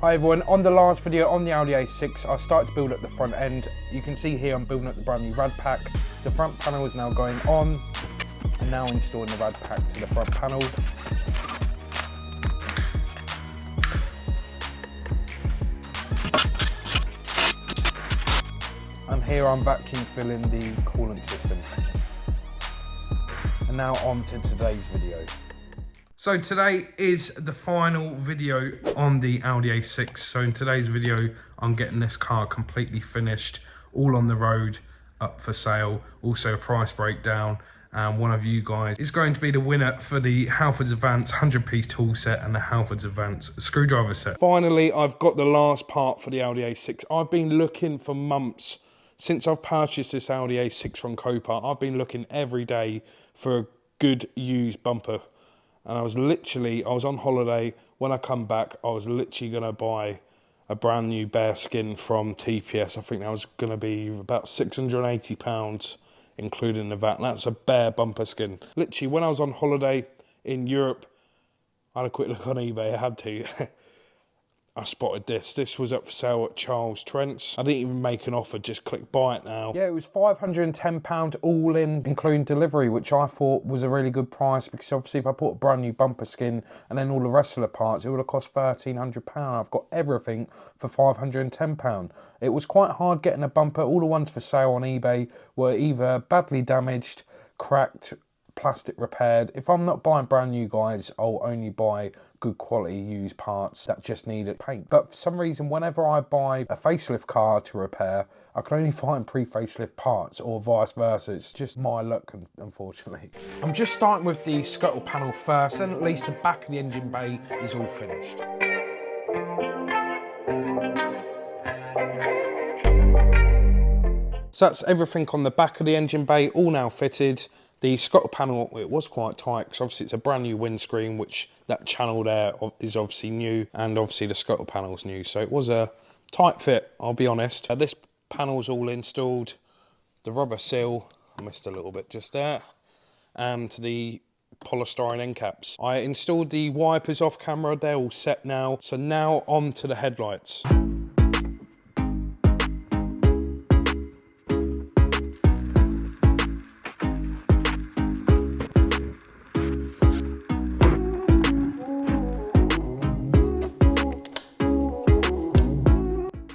Hi everyone, on the last video on the Audi A6, I started to build up the front end. You can see here I'm building up the brand new rad pack. The front panel is now going on, and now installing the rad pack to the front panel. And here I'm vacuum filling the coolant system. And now on to today's video. So today is the final video on the Audi A6. So in today's video, I'm getting this car completely finished, all on the road, up for sale, also a price breakdown. And one of you guys is going to be the winner for the Halfords Advance 100-piece tool set and the Halfords Advance screwdriver set. Finally, I've got the last part for the Audi A6. I've been looking for months since I've purchased this Audi A6 from Copart. I've been looking every day for a good used bumper. And I was on holiday. When I come back, I was literally going to buy a brand new bare skin from TPS. I think that was going to be about £680, including the VAT. And that's a bare bumper skin. Literally, when I was on holiday in Europe, I had a quick look on eBay. I had to. I spotted this. This was up for sale at Charles Trent's. I didn't even make an offer, just click buy it now. Yeah, it was £510 all in, including delivery, which I thought was a really good price because obviously if I put a brand new bumper skin and then all the rest of the parts, it would have cost £1,300. I've got everything for £510. It was quite hard getting a bumper. All the ones for sale on eBay were either badly damaged, cracked, plastic repaired. If I'm not buying brand new, guys, I'll only buy good quality used parts that just need paint. But for some reason, whenever I buy a facelift car to repair, I can only find pre-facelift parts or vice versa. It's just my luck, unfortunately. I'm just starting with the scuttle panel first, and at least the back of the engine bay is all finished. So that's everything on the back of the engine bay, all now fitted. The scuttle panel, it was quite tight because obviously it's a brand new windscreen, which that channel there is obviously new, and obviously the scuttle panel's new. So it was a tight fit, I'll be honest. This panel's all installed. The rubber seal, I missed a little bit just there, and the polystyrene end caps. I installed the wipers off camera, they're all set now. So now on to the headlights.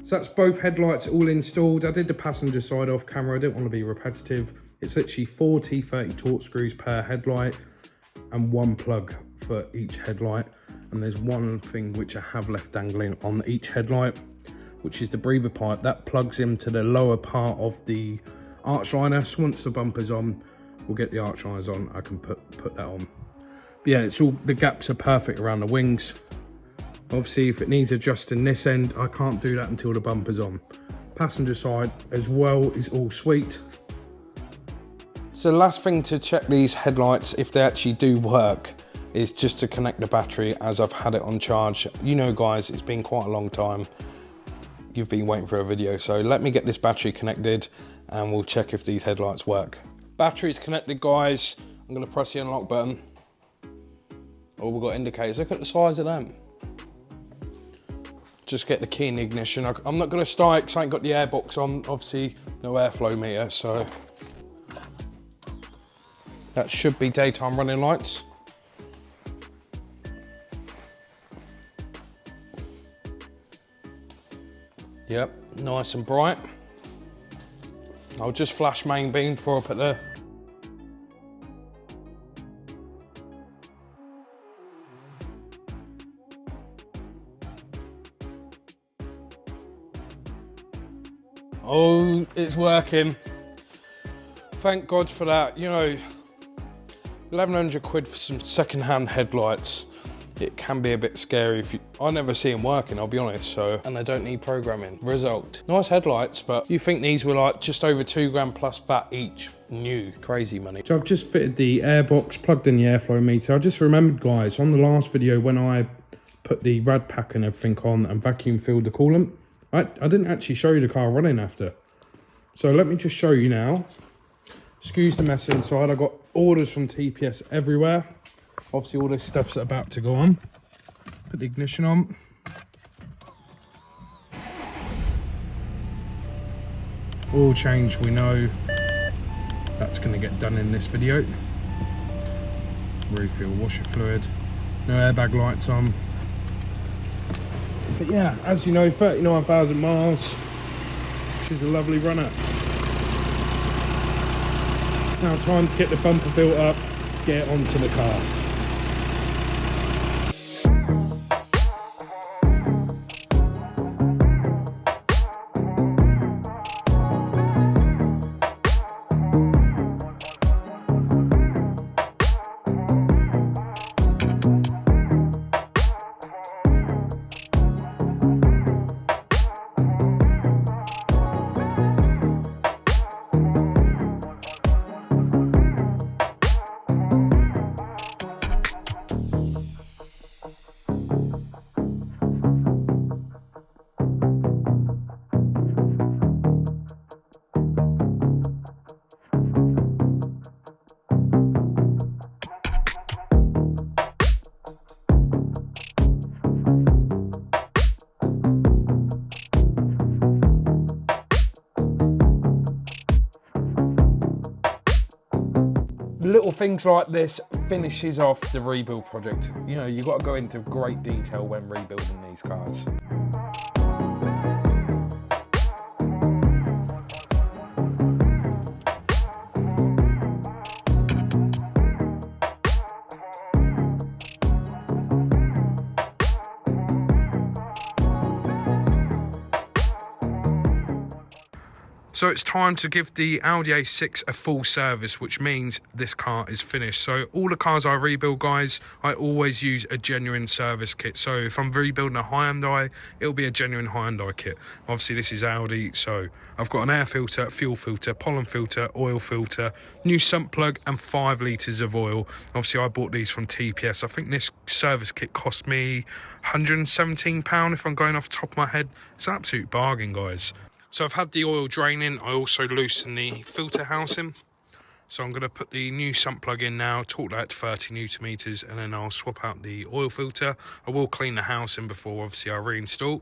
So that's both headlights all installed. I did the passenger side off camera. I didn't want to be repetitive. It's literally 4 T30 torque screws per headlight and one plug for each headlight. And there's one thing which I have left dangling on each headlight, which is the breather pipe. That plugs into the lower part of the arch liner. So once the bumper's on, we'll get the arch liners on. I can put that on. But yeah, it's all, the gaps are perfect around the wings. Obviously, if it needs adjusting this end, I can't do that until the bumper's on. Passenger side as well is all sweet. So the last thing to check these headlights, if they actually do work, is just to connect the battery as I've had it on charge. You know, guys, it's been quite a long time. You've been waiting for a video, so let me get this battery connected and we'll check if these headlights work. Battery's connected, guys. I'm gonna press the unlock button. Oh, we've got indicators. Look at the size of them. Just get the key in the ignition. I'm not going to start because I ain't got the airbox on, obviously no airflow meter, so that should be daytime running lights. Yep, nice and bright. I'll just flash main beam before I put the oh, it's working. Thank God for that. You know, 1,100 quid for some second-hand headlights. It can be a bit scary if you, I never see them working, I'll be honest, so, and they don't need programming. Result, nice headlights, but you think these were like just over £2 plus VAT each, new, crazy money. So I've just fitted the airbox, plugged in the airflow meter. I just remembered, guys, on the last video when I put the rad pack and everything on and vacuum filled the coolant, I didn't actually show you the car running after. So let me just show you now. Excuse the mess inside. I got orders from TPS everywhere. Obviously all this stuff's about to go on. Put the ignition on. Oil change, we know that's going to get done in this video. Refill washer fluid. No airbag lights on. But yeah, as you know, 39,000 miles, which is a lovely runner. Now time to get the bumper built up, get it onto the car. Little things like this finishes off the rebuild project. You know, you've got to go into great detail when rebuilding these cars. So it's time to give the Audi A6 a full service, which means this car is finished. So all the cars I rebuild, guys, I always use a genuine service kit. So if I'm rebuilding a Hyundai, it'll be a genuine Hyundai kit. Obviously this is Audi, so I've got an air filter, fuel filter, pollen filter, oil filter, new sump plug and 5 litres of oil. Obviously I bought these from TPS. I think this service kit cost me £117 if I'm going off the top of my head. It's an absolute bargain, guys. So I've had the oil draining. I also loosened the filter housing. So I'm going to put the new sump plug in now, torque that to 30 Newton meters, and then I'll swap out the oil filter. I will clean the housing before obviously I reinstall.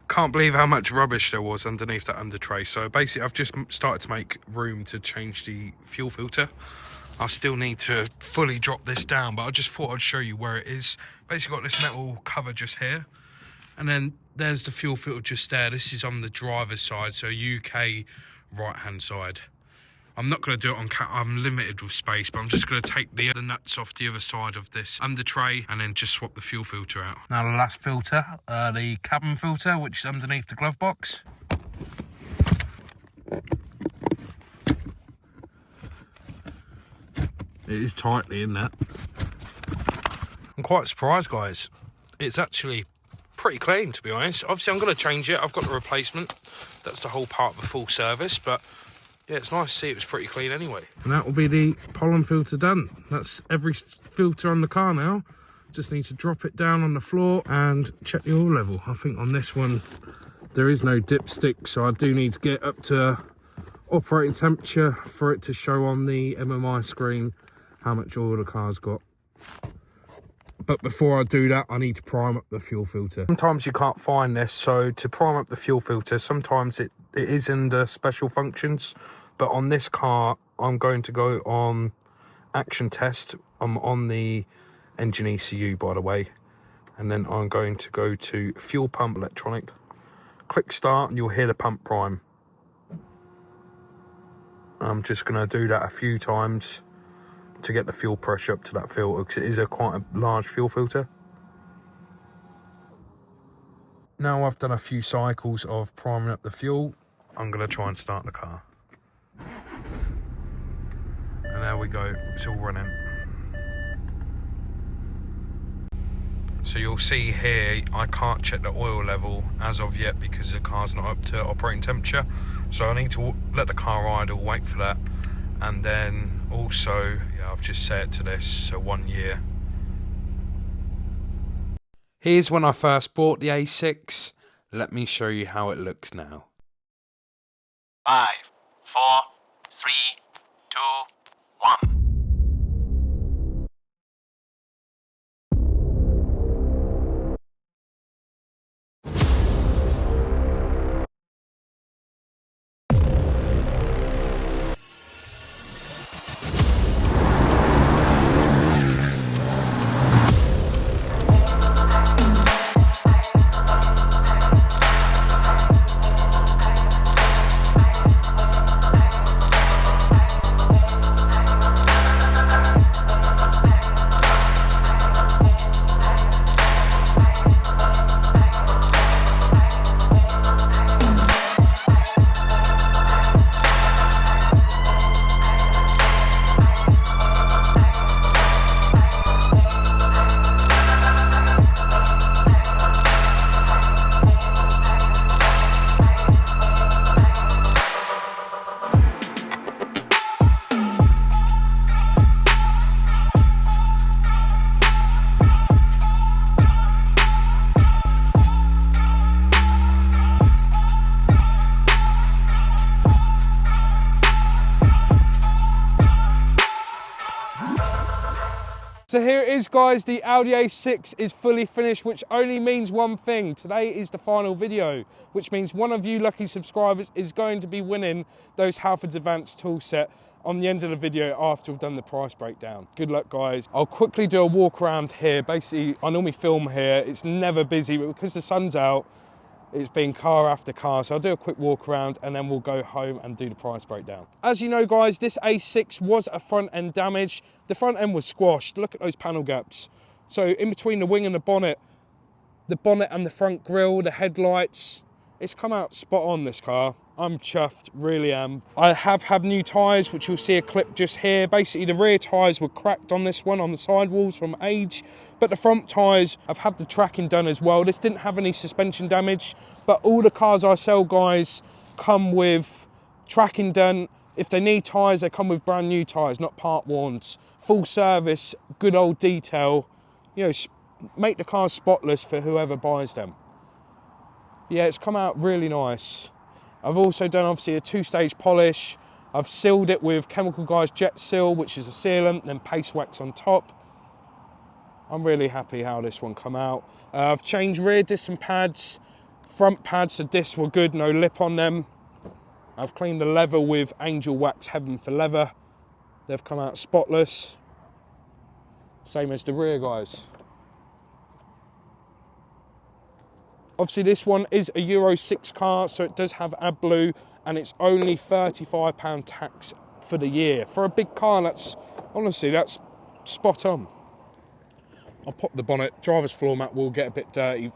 Can't believe how much rubbish there was underneath that under tray. So basically I've just started to make room to change the fuel filter. I still need to fully drop this down, but I just thought I'd show you where it is. Basically got this metal cover just here, and then there's the fuel filter just there. This is on the driver's side, so UK right hand side. I'm not going to do it on I'm limited with space, but I'm just going to take the nuts off the other side of this under tray and then just swap the fuel filter out. Now the last filter, the cabin filter, which is underneath the glove box. It is tightly in that. I'm quite surprised, guys. It's actually pretty clean, to be honest. Obviously I'm going to change it. I've got the replacement. That's the whole part of the full service, but yeah, it's nice to see it was pretty clean anyway. And that will be the pollen filter done. That's every filter on the car now. Just need to drop it down on the floor and check the oil level. I think on this one, there is no dipstick, so I do need to get up to operating temperature for it to show on the MMI screen how much oil the car's got. But before I do that, I need to prime up the fuel filter. Sometimes you can't find this, so to prime up the fuel filter, sometimes it is in the special functions. But on this car, I'm going to go on action test. I'm on the engine ECU, by the way. And then I'm going to go to fuel pump electronic. Click start and you'll hear the pump prime. I'm just going to do that a few times to get the fuel pressure up to that filter, because it is quite a large fuel filter. Now I've done a few cycles of priming up the fuel, I'm going to try and start the car. And there we go, it's all running. So you'll see here, I can't check the oil level as of yet because the car's not up to operating temperature. So I need to let the car idle, wait for that. And then also, yeah, I've just set it to this, so 1 year. Here's when I first bought the A6. Let me show you how it looks now. 5, 4, 3, 2, 1. So here it is, guys, the Audi A6 is fully finished, which only means one thing. Today is the final video, which means one of you lucky subscribers is going to be winning those Halfords Advanced tool set on the end of the video after we've done the price breakdown. Good luck, guys. I'll quickly do a walk around here. Basically, I normally film here. It's never busy, but because the sun's out, it's been car after car, so I'll do a quick walk around and then we'll go home and do the price breakdown. As you know, guys, this A6 was a front end damage. The front end was squashed. Look at those panel gaps. So in between the wing and the bonnet and the front grille, the headlights, it's come out spot on, this car. I'm chuffed, really am. I have had new tyres, which you'll see a clip just here. Basically, the rear tyres were cracked on this one, on the sidewalls from age, but the front tyres, I've had the tracking done as well. This didn't have any suspension damage, but all the cars I sell, guys, come with tracking done. If they need tyres, they come with brand new tyres, not part warns. Full service, good old detail. You know, make the cars spotless for whoever buys them. Yeah, it's come out really nice. I've also done, obviously, a two-stage polish. I've sealed it with Chemical Guys Jet Seal, which is a sealant, then paste wax on top. I'm really happy how this one come out. I've changed rear discs and pads. Front pads, the discs were good, no lip on them. I've cleaned the leather with Angel Wax Heaven for Leather. They've come out spotless. Same as the rear, guys. Obviously, this one is a Euro 6 car, so it does have AdBlue, and it's only £35 tax for the year. For a big car, that's, honestly, that's spot on. I'll pop the bonnet. Driver's floor mat will get a bit dirty.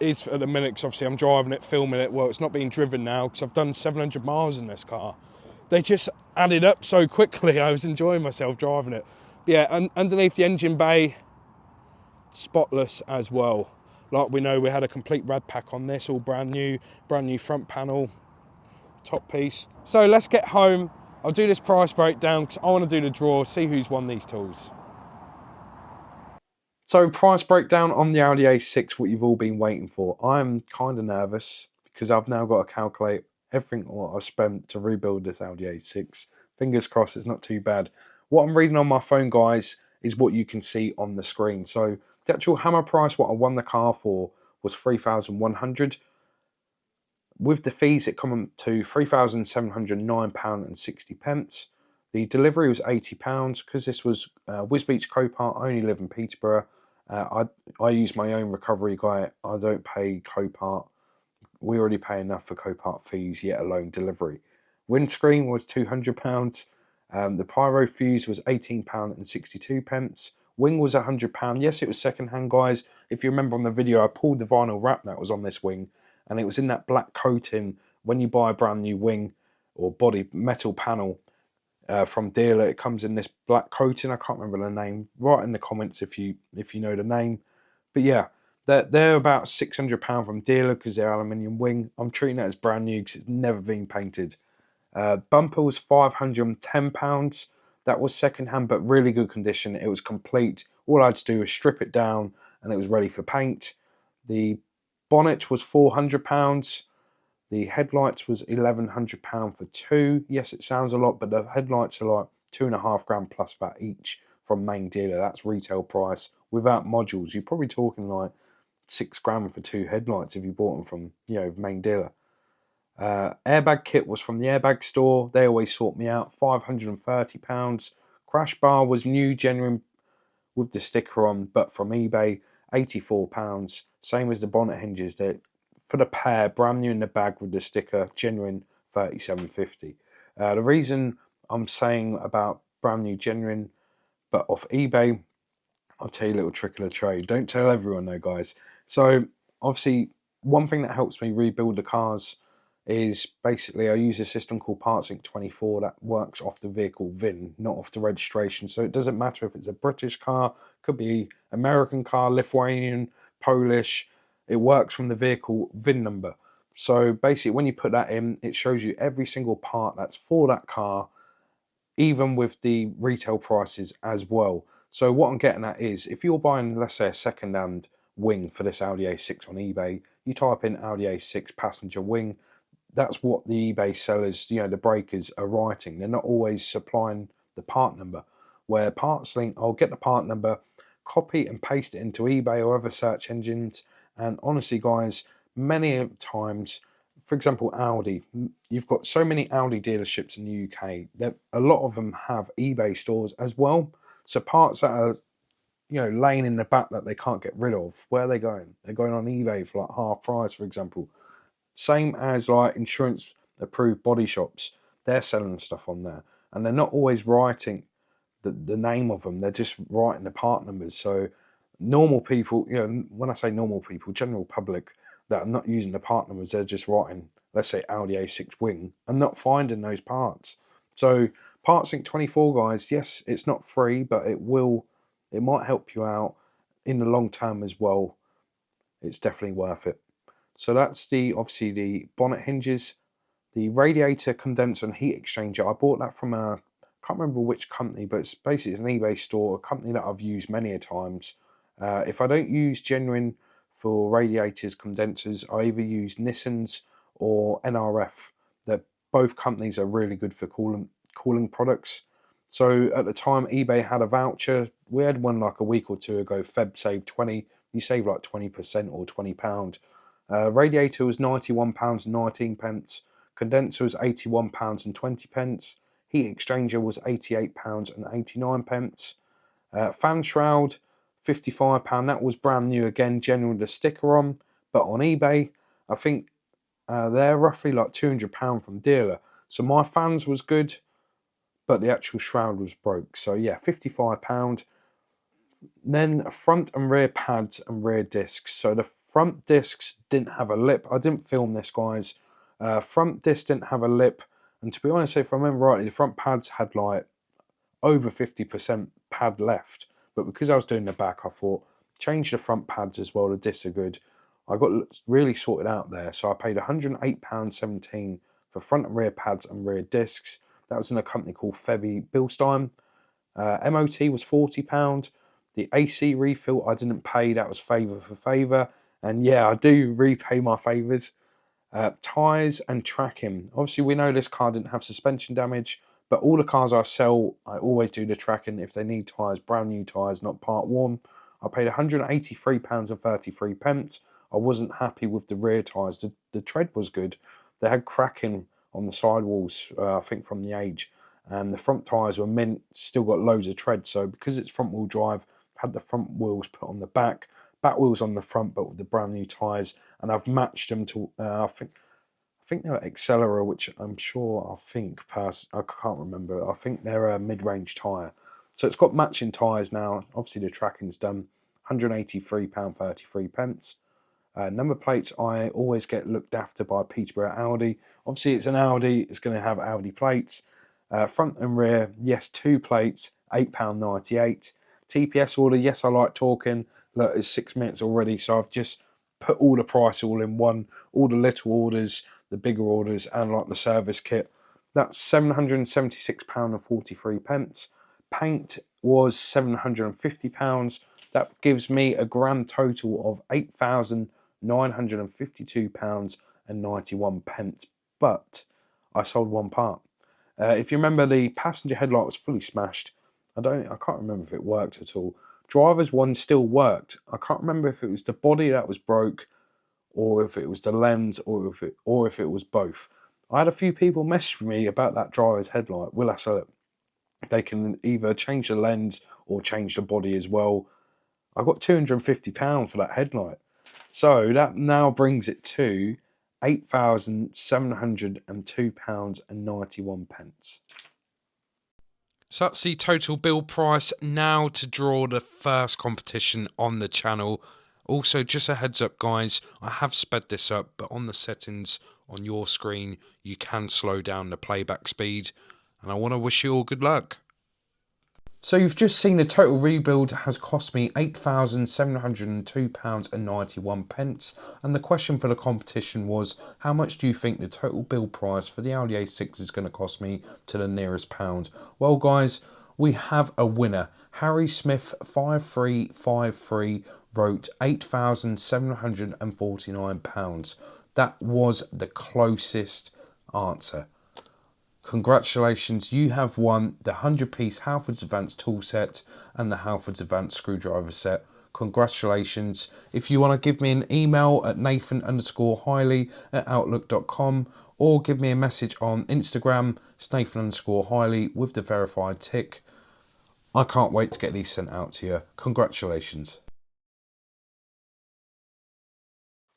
Is at the minute, because obviously I'm driving it, filming it. Well, it's not being driven now, because I've done 700 miles in this car. They just added up so quickly. I was enjoying myself driving it. But yeah, and underneath the engine bay, spotless as well. Like we know, we had a complete rad pack on this, all brand new front panel, top piece. So let's get home. I'll do this price breakdown because I want to do the draw, see who's won these tools. So price breakdown on the Audi A6, what you've all been waiting for. I'm kind of nervous because I've now got to calculate everything what I've spent to rebuild this Audi A6. Fingers crossed it's not too bad. What I'm reading on my phone, guys, is what you can see on the screen. So the actual hammer price, what I won the car for, was £3,100. With the fees, it come to £3,709.60. The delivery was £80 because this was Wisbeach Copart. I only live in Peterborough. I use my own recovery guy. I don't pay Copart. We already pay enough for Copart fees, yet alone delivery. Windscreen was £200. The pyro fuse was £18.62. Wing was £100. Yes, it was second hand, guys. If you remember on the video, I pulled the vinyl wrap that was on this wing, and it was in that black coating. When you buy a brand new wing or body metal panel from dealer, it comes in this black coating. I can't remember the name. Write in the comments if you know the name. But yeah, they're about £600 from dealer because they're aluminium wing. I'm treating that as brand new because it's never been painted. Bumper was £510. That was second hand, but really good condition. It was complete. All I had to do was strip it down and it was ready for paint. The bonnet was £400. The headlights was £1,100 for two. Yes, it sounds a lot, but the headlights are like £2.5 plus VAT each from main dealer. That's retail price without modules. You're probably talking like £6 for two headlights if you bought them from, you know, main dealer. Airbag kit was from the airbag store. They always sort me out. £530. Crash bar was new, genuine with the sticker on, but from eBay, £84. Same as the bonnet hinges. They're for the pair, brand new in the bag with the sticker, genuine, £37.50. The reason I'm saying about brand new, genuine, but off eBay, I'll tell you a little trick of the trade. Don't tell everyone though, guys. So obviously, one thing that helps me rebuild the cars is basically I use a system called PartSync24 that works off the vehicle VIN, not off the registration. So it doesn't matter if it's a British car, could be American car, Lithuanian, Polish. It works from the vehicle VIN number. So basically when you put that in, it shows you every single part that's for that car, even with the retail prices as well. So what I'm getting at is, if you're buying, let's say, a second-hand wing for this Audi A6 on eBay, you type in Audi A6 passenger wing, that's what the eBay sellers, you know, the breakers are writing. They're not always supplying the part number. where parts link, I'll get the part number, copy and paste it into eBay or other search engines. And honestly, guys, many times, for example, Audi, you've got so many Audi dealerships in the UK that a lot of them have eBay stores as well. So parts that are, laying in the back that they can't get rid of, where are they going? They're going on eBay for like half price, for example. Same as like insurance approved body shops, they're selling stuff on there, and they're not always writing the name of them, they're just writing the part numbers. So normal people, when I say normal people, general public that are not using the part numbers, they're just writing, let's say Audi A6 Wing, and not finding those parts. So PartsLink 24, guys, yes, it's not free, but it might help you out in the long term as well. It's definitely worth it. So that's obviously the bonnet hinges, the radiator condenser and heat exchanger. I bought that from I can't remember which company, but it's basically an eBay store, a company that I've used many a times. If I don't use genuine for radiators, condensers, I either use Nissan's or NRF. Both companies are really good for cooling products. So at the time, eBay had a voucher. We had one like a week or two ago. Feb save 20. You save like 20% or £20. Radiator was £91.19. Condenser was £81.20. Heat exchanger was £88.89. Fan shroud, £55. That was brand new again, genuine with a sticker on. But on eBay, I think they're roughly like £200 from dealer. So my fans was good, but the actual shroud was broke. So yeah, £55. Then front and rear pads and rear discs. So the front discs didn't have a lip. I didn't film this, guys. Front disc didn't have a lip. And to be honest, if I remember rightly, the front pads had like over 50% pad left. But because I was doing the back, I thought, change the front pads as well. The discs are good. I got really sorted out there. So I paid £108.17 for front and rear pads and rear discs. That was in a company called Febby Bilstein. MOT was £40. The AC refill I didn't pay. That was favour for favour. And yeah, I do repay my favours. Tyres and tracking. Obviously, we know this car didn't have suspension damage, but all the cars I sell, I always do the tracking if they need tyres, brand new tyres, not part one. I paid £183.33. I wasn't happy with the rear tyres. The tread was good. They had cracking on the sidewalls, I think from the age. And the front tyres were mint, still got loads of tread. So because it's front wheel drive, I've had the front wheels put on the back wheels on the front, but with the brand new tyres. And I've matched them to, I think they're Accelera, which I can't remember. I think they're a mid-range tyre. So it's got matching tyres now. Obviously the tracking's done. £183.33. Number plates, I always get looked after by Peterborough Audi. Obviously it's an Audi, it's going to have Audi plates. Front and rear, yes, 2 plates, £8.98. TPS order, yes, I like talking. Look, it's 6 minutes already, so I've just put all the price all in one, all the little orders, the bigger orders, and like the service kit. That's £776.43. Paint was £750. That gives me a grand total of £8,952.91. But I sold one part. If you remember, the passenger headlight was fully smashed. I can't remember if it worked at all. Driver's one still worked. I can't remember if it was the body that was broke, or if it was the lens, or if it was both. I had a few people message me about that driver's headlight. Will I sell it? They can either change the lens or change the body as well. I got £250 for that headlight. So that now brings it to £8,702.91. So that's the total build price. Now to draw the first competition on the channel. Also, just a heads up, guys, I have sped this up, but on the settings on your screen, you can slow down the playback speed. And I want to wish you all good luck. So you've just seen the total rebuild has cost me £8,702.91. And the question for the competition was, how much do you think the total build price for the Audi A6 is going to cost me to the nearest pound? Well, guys, we have a winner. Harry Smith 5353 wrote £8,749. That was the closest answer. Congratulations, you have won the 100-piece Halfords Advanced tool set and the Halfords Advanced screwdriver set. Congratulations. If you want to give me an email at nathan_hiley@outlook.com or give me a message on Instagram, it's nathan_hiley with the verified tick. I can't wait to get these sent out to you. Congratulations.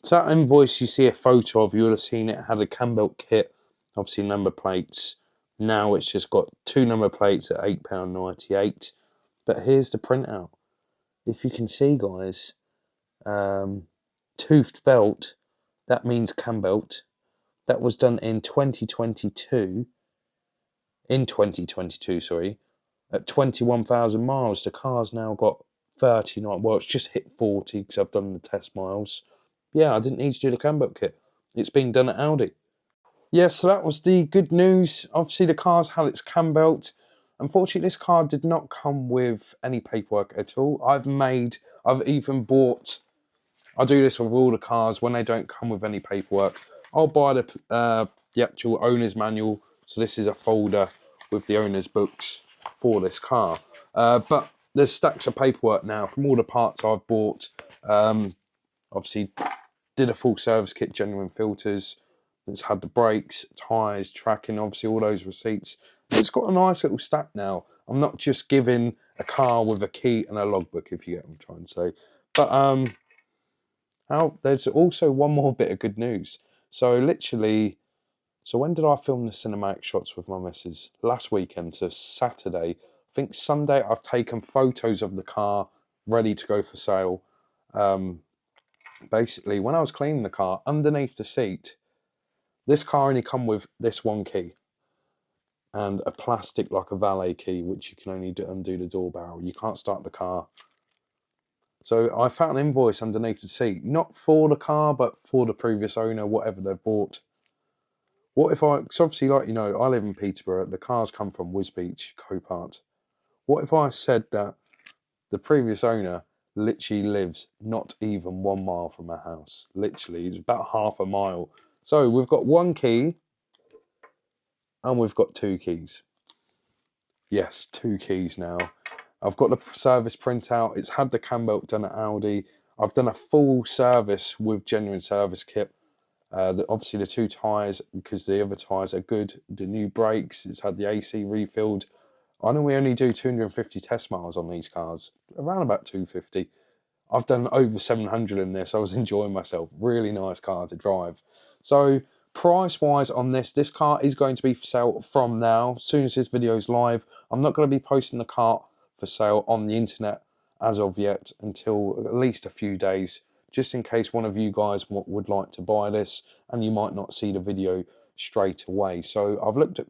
So that invoice you see a photo of, you would have seen it had a cam belt kit, obviously number plates. Now it's just got 2 number plates at £8.98. But here's the printout. If you can see, guys, toothed belt, that means cam belt. That was done in 2022. In 2022, sorry, at 21,000 miles. The car's now got 39. Well, it's just hit 40 because I've done the test miles. Yeah, I didn't need to do the cam belt kit. It's been done at Audi. Yeah, so that was the good news. Obviously, the car's had its cam belt. Unfortunately, this car did not come with any paperwork at all. I've even bought, I do this with all the cars when they don't come with any paperwork. I'll buy the actual owner's manual. So this is a folder with the owner's books for this car. But there's stacks of paperwork now from all the parts I've bought. Obviously, did a full service kit, genuine filters. It's had the brakes, tyres, tracking, obviously all those receipts. It's got a nice little stack now. I'm not just giving a car with a key and a logbook, if you get what I'm trying to say. But there's also one more bit of good news. So literally, when did I film the cinematic shots with my missus? Last weekend, so Saturday. I think Sunday I've taken photos of the car ready to go for sale. Basically, when I was cleaning the car, underneath the seat, this car only come with this one key and a plastic, like a valet key, which you can only undo the door barrel. You can't start the car. So I found an invoice underneath the seat, not for the car, but for the previous owner, whatever they've bought. What if because obviously, like, you know, I live in Peterborough, the cars come from Wisbech, Copart. What if I said that the previous owner literally lives not even 1 mile from our house? Literally, it's about half a mile. So we've got one key and we've got 2 keys. Yes, 2 keys now. I've got the service printout. It's had the cam belt done at Audi. I've done a full service with genuine service kit. Obviously the 2 tyres, because the other tyres are good. The new brakes, it's had the AC refilled. I know we only do 250 test miles on these cars, around about 250. I've done over 700 in this. I was enjoying myself. Really nice car to drive. So price-wise on this car is going to be for sale from now. As soon as this video is live, I'm not going to be posting the car for sale on the internet as of yet until at least a few days, just in case one of you guys would like to buy this and you might not see the video straight away. So I've looked at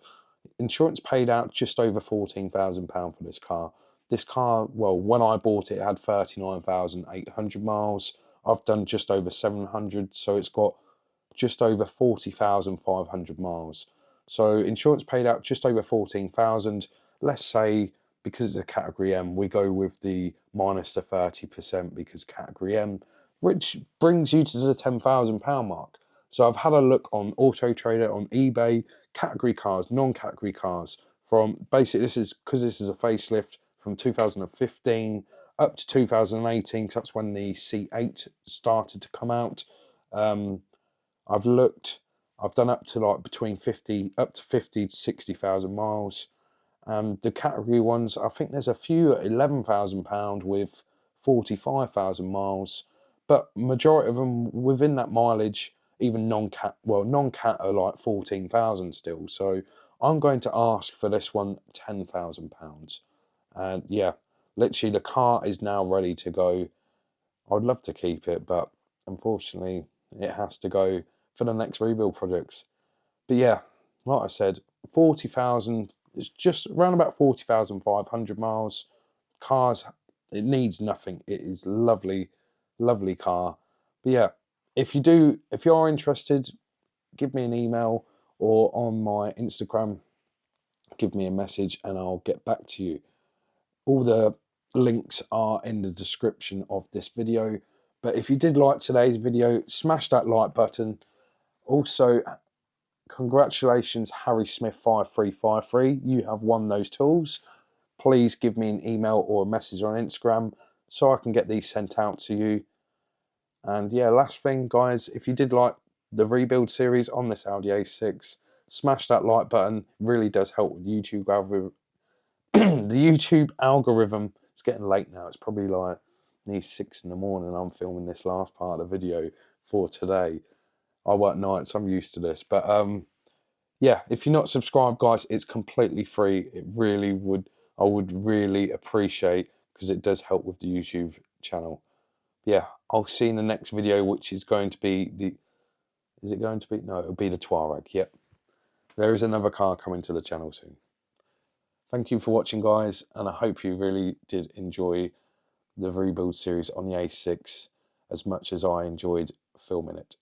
insurance, paid out just over £14,000 for this car. This car, well, when I bought it, it had 39,800 miles. I've done just over 700, so it's got just over 40,500 miles. So insurance paid out just over 14,000. Let's say, because it's a category M, we go with the minus the 30% because category M, which brings you to the £10,000 mark. So I've had a look on Auto Trader, on eBay, category cars, non-category cars. From basically, this is because this is a facelift from 2015 up to 2018, because that's when the C8 started to come out. I've looked, I've done up to like between 50 to 60,000 miles. The category ones, I think there's a few at £11,000 with 45,000 miles, but majority of them within that mileage, even non-cat are like 14,000 still. So I'm going to ask for this one £10,000. And yeah, literally the car is now ready to go. I'd love to keep it, but unfortunately it has to go for the next rebuild projects. But yeah, like I said, 40,000, it's just around about 40,500 miles. Cars, it needs nothing. It is lovely, lovely car. But yeah, if you are interested, give me an email or on my Instagram, give me a message and I'll get back to you. All the links are in the description of this video. But if you did like today's video, smash that like button. Also, congratulations, Harry Smith 5353. You have won those tools. Please give me an email or a message on Instagram so I can get these sent out to you. And yeah, last thing, guys, if you did like the rebuild series on this Audi A6, smash that like button. It really does help with YouTube algorithm. The YouTube algorithm. It's getting late now. It's probably like nearly 6 in the morning. I'm filming this last part of the video for today. I work nights. I'm used to this. But yeah, if you're not subscribed, guys, it's completely free. It really would. I would really appreciate, because it does help with the YouTube channel. Yeah, I'll see you in the next video, which is going to be the... Is it going to be? No, it'll be the Touareg. Yep. There is another car coming to the channel soon. Thank you for watching, guys, and I hope you really did enjoy the rebuild series on the A6 as much as I enjoyed filming it.